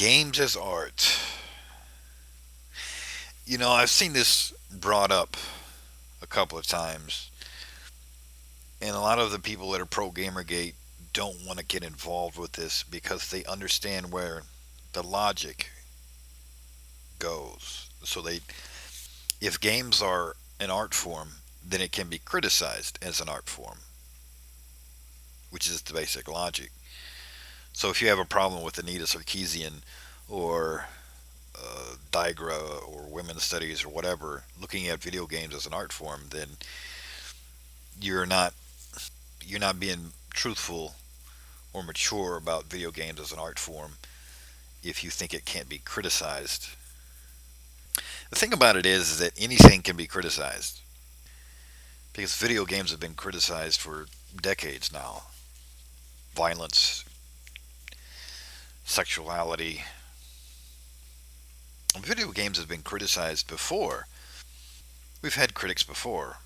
Games as art. I've seen this brought up a couple of times, and a lot of the people that are pro Gamergate don't want to get involved with this because they understand where the logic goes. If games are an art form, then it can be criticized as an art form, which is the basic logic. So if you have a problem with Anita Sarkeesian or Digra or women's studies or whatever, looking at video games as an art form, then you're not you're not being truthful or mature about video games as an art form if you think it can't be criticized. The thing about it is that anything can be criticized because video games have been criticized for decades now. Violence, sexuality. Video games have been criticized before. We've had critics before.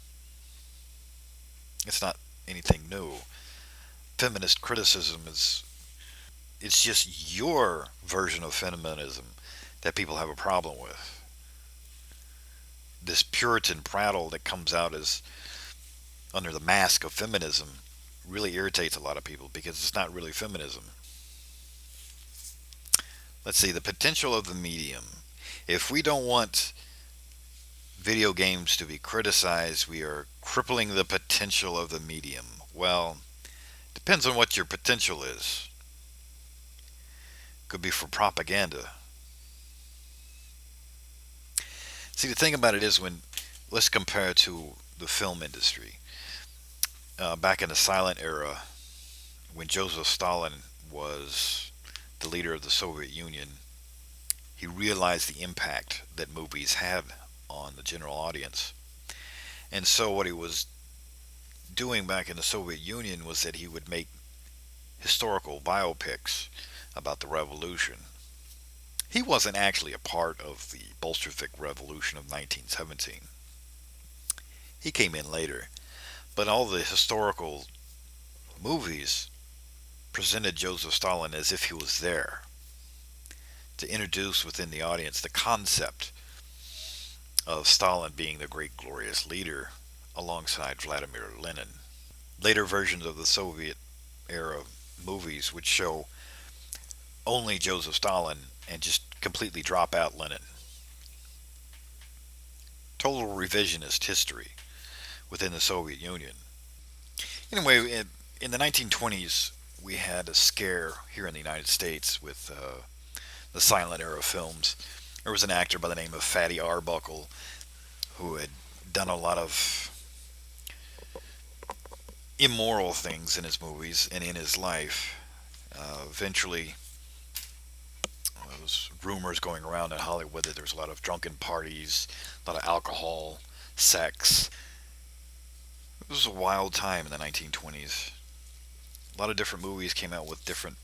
It's not anything new. Feminist criticism is it's just your version of feminism that people have a problem with. This Puritan prattle that comes out as under the mask of feminism really irritates a lot of people because it's not really feminism. Let's see, the potential of the medium. If we don't want video games to be criticized, we are crippling the potential of the medium. Well, depends on what your potential is. Could be for propaganda. See, the thing about it is let's compare it to the film industry. Back in the silent era, when Joseph Stalin was the leader of the Soviet Union, he realized the impact that movies had on the general audience. And so what he was doing back in the Soviet Union was that he would make historical biopics about the revolution. He wasn't actually a part of the Bolshevik Revolution of 1917. He came in later. But all the historical movies presented Joseph Stalin as if he was there to introduce within the audience the concept of Stalin being the great glorious leader alongside Vladimir Lenin. Later versions of the Soviet era movies would show only Joseph Stalin and just completely drop out Lenin. Total revisionist history within the Soviet Union. Anyway, in the 1920s, we had a scare here in the United States with the silent era films. There was an actor by the name of Fatty Arbuckle who had done a lot of immoral things in his movies and in his life. Eventually, there was rumors going around in Hollywood that there was a lot of drunken parties, a lot of alcohol, sex. It was a wild time in the 1920s. A lot of different movies came out with different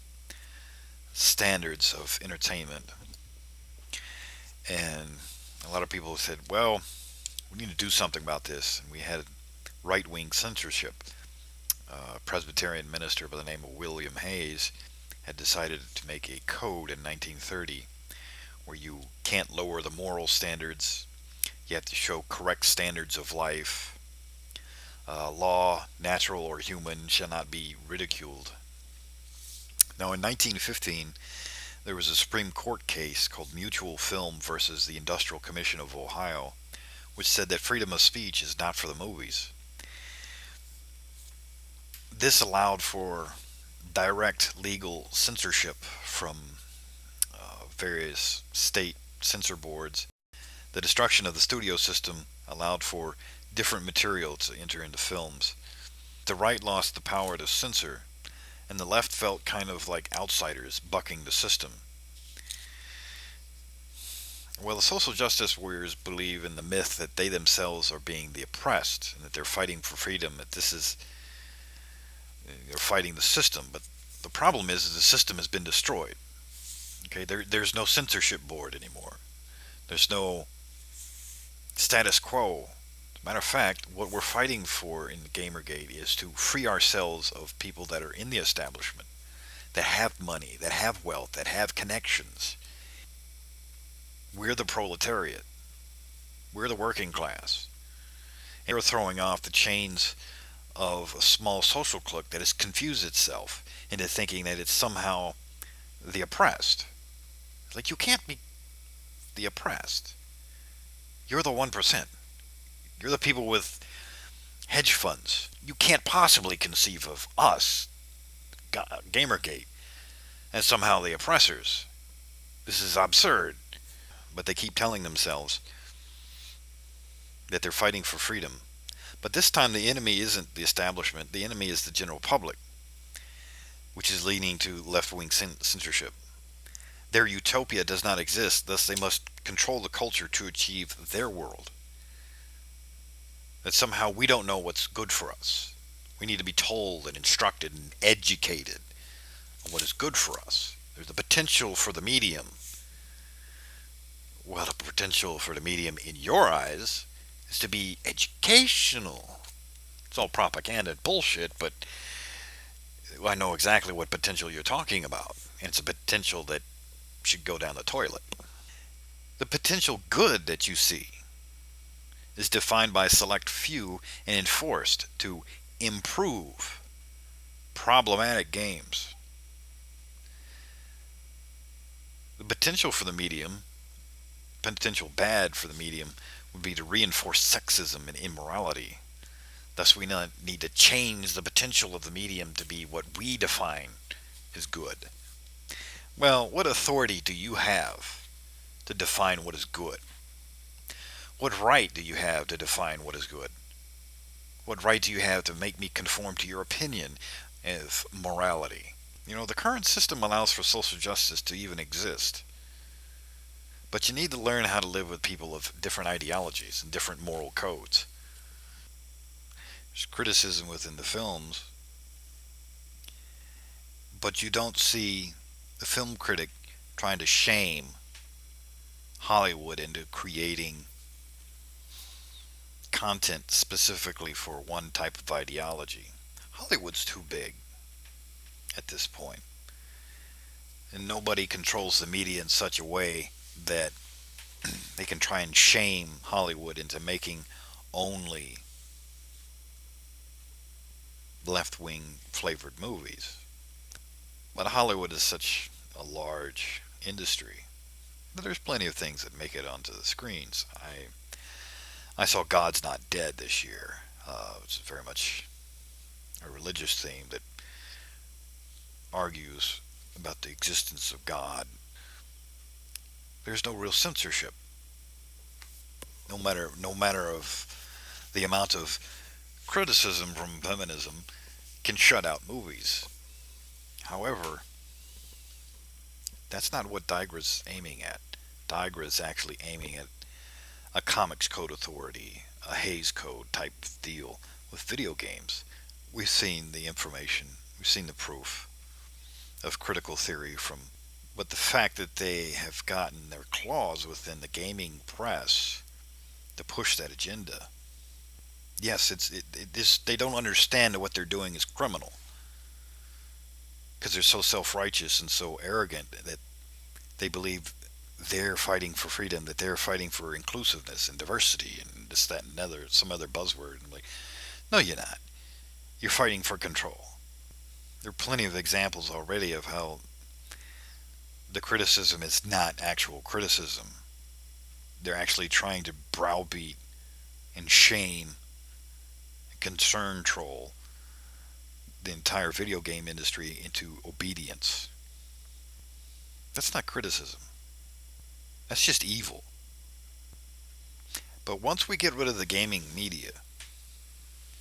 standards of entertainment. And a lot of people said, well, we need to do something about this. And we had right wing censorship. A Presbyterian minister by the name of William Hayes had decided to make a code in 1930 where you can't lower the moral standards. You have to show correct standards of life. Law, natural or human, shall not be ridiculed. Now, in 1915, there was a Supreme Court case called Mutual Film versus the Industrial Commission of Ohio, which said that freedom of speech is not for the movies. This allowed for direct legal censorship from various state censor boards. The destruction of the studio system allowed for different material to enter into films. The right lost the power to censor, and the left felt kind of like outsiders bucking the system. Well, the social justice warriors believe in the myth that they themselves are being the oppressed and that they're fighting for freedom, that they're fighting the system. But the problem is the system has been destroyed. Okay, there's no censorship board anymore. There's no status quo. As a matter of fact, what we're fighting for in Gamergate is to free ourselves of people that are in the establishment, that have money, that have wealth, that have connections, We're the proletariat. We're the working class. And you're throwing off the chains of a small social clique that has confused itself into thinking that it's somehow the oppressed. Like, you can't be the oppressed. You're the 1%. You're the people with hedge funds. You can't possibly conceive of us, Gamergate, as somehow the oppressors. This is absurd. But they keep telling themselves that they're fighting for freedom. But this time the enemy isn't the establishment, the enemy is the general public, which is leaning to left wing censorship. Their utopia does not exist, thus, they must control the culture to achieve their world. That somehow we don't know what's good for us. We need to be told and instructed and educated on what is good for us. There's the potential for the medium. Well, the potential for the medium in your eyes is to be educational. It's all propaganda and bullshit, but I know exactly what potential you're talking about. And it's a potential that should go down the toilet. The potential good that you see is defined by a select few and enforced to improve problematic games. The potential for the medium, potential bad for the medium, would be to reinforce sexism and immorality. Thus, we need to change the potential of the medium to be what we define as good. Well, what authority do you have to define what is good? What right do you have to define what is good? What right do you have to make me conform to your opinion of morality? The current system allows for social justice to even exist. But you need to learn how to live with people of different ideologies and different moral codes. There's criticism within the films, but you don't see the film critic trying to shame Hollywood into creating content specifically for one type of ideology. Hollywood's too big at this point, and nobody controls the media in such a way that they can try and shame Hollywood into making only left-wing flavored movies. But Hollywood is such a large industry that there's plenty of things that make it onto the screens. I saw God's Not Dead this year. It's very much a religious theme that argues about the existence of God. There's no real censorship. No matter of the amount of criticism from feminism can shut out movies. However, that's not what Digra's aiming at. Digra's actually aiming at a comics code authority, a Hays Code type deal with video games. We've seen the information, we've seen the proof of critical theory from, but the fact that they have gotten their claws within the gaming press to push that agenda. Yes, they don't understand that what they're doing is criminal because they're so self-righteous and so arrogant that they believe they're fighting for freedom, that they're fighting for inclusiveness and diversity and this, that, and another, some other buzzword. And like, no, you're not. You're fighting for control. There are plenty of examples already of how the criticism is not actual criticism. They're actually trying to browbeat and shame and concern troll the entire video game industry into obedience. That's not criticism. That's just evil. But once we get rid of the gaming media,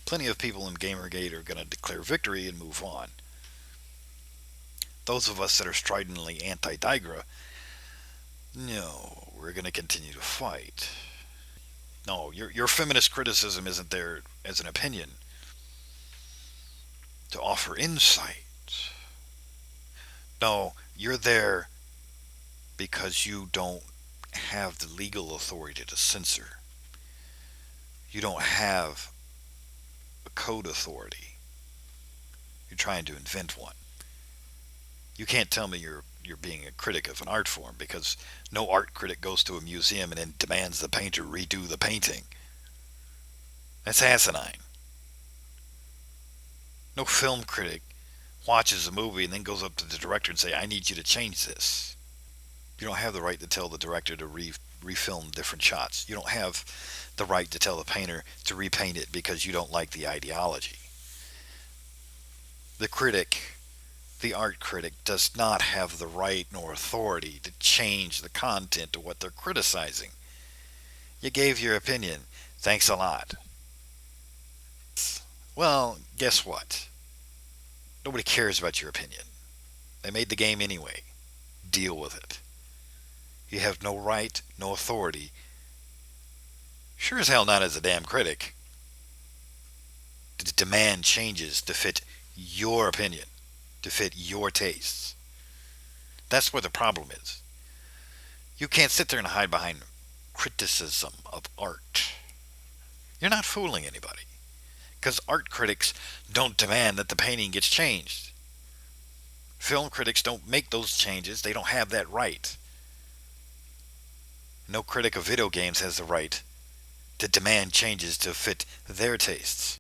plenty of people in Gamergate are going to declare victory and move on. Those of us that are stridently anti-Digra, no, we're going to continue to fight. No, your feminist criticism isn't there as an opinion to offer insight. No, you're there because you don't have the legal authority to censor. You don't have a code authority. You're trying to invent one. You can't tell me you're you're being a critic of an art form, because no art critic goes to a museum and then demands the painter redo the painting. That's asinine. No film critic watches a movie and then goes up to the director and say, "I need you to change this." You don't have the right to tell the director to refilm different shots. You don't have the right to tell the painter to repaint it because you don't like the ideology. The critic, the art critic, does not have the right nor authority to change the content of what they're criticizing. You gave your opinion. Thanks a lot. Well, guess what? Nobody cares about your opinion. They made the game anyway. Deal with it. You have no right, no authority. Sure as hell not as a damn critic. To demand changes to fit your opinion, to fit your tastes. That's where the problem is. You can't sit there and hide behind criticism of art. You're not fooling anybody. Because art critics don't demand that the painting gets changed. Film critics don't make those changes. They don't have that right. No critic of video games has the right to demand changes to fit their tastes.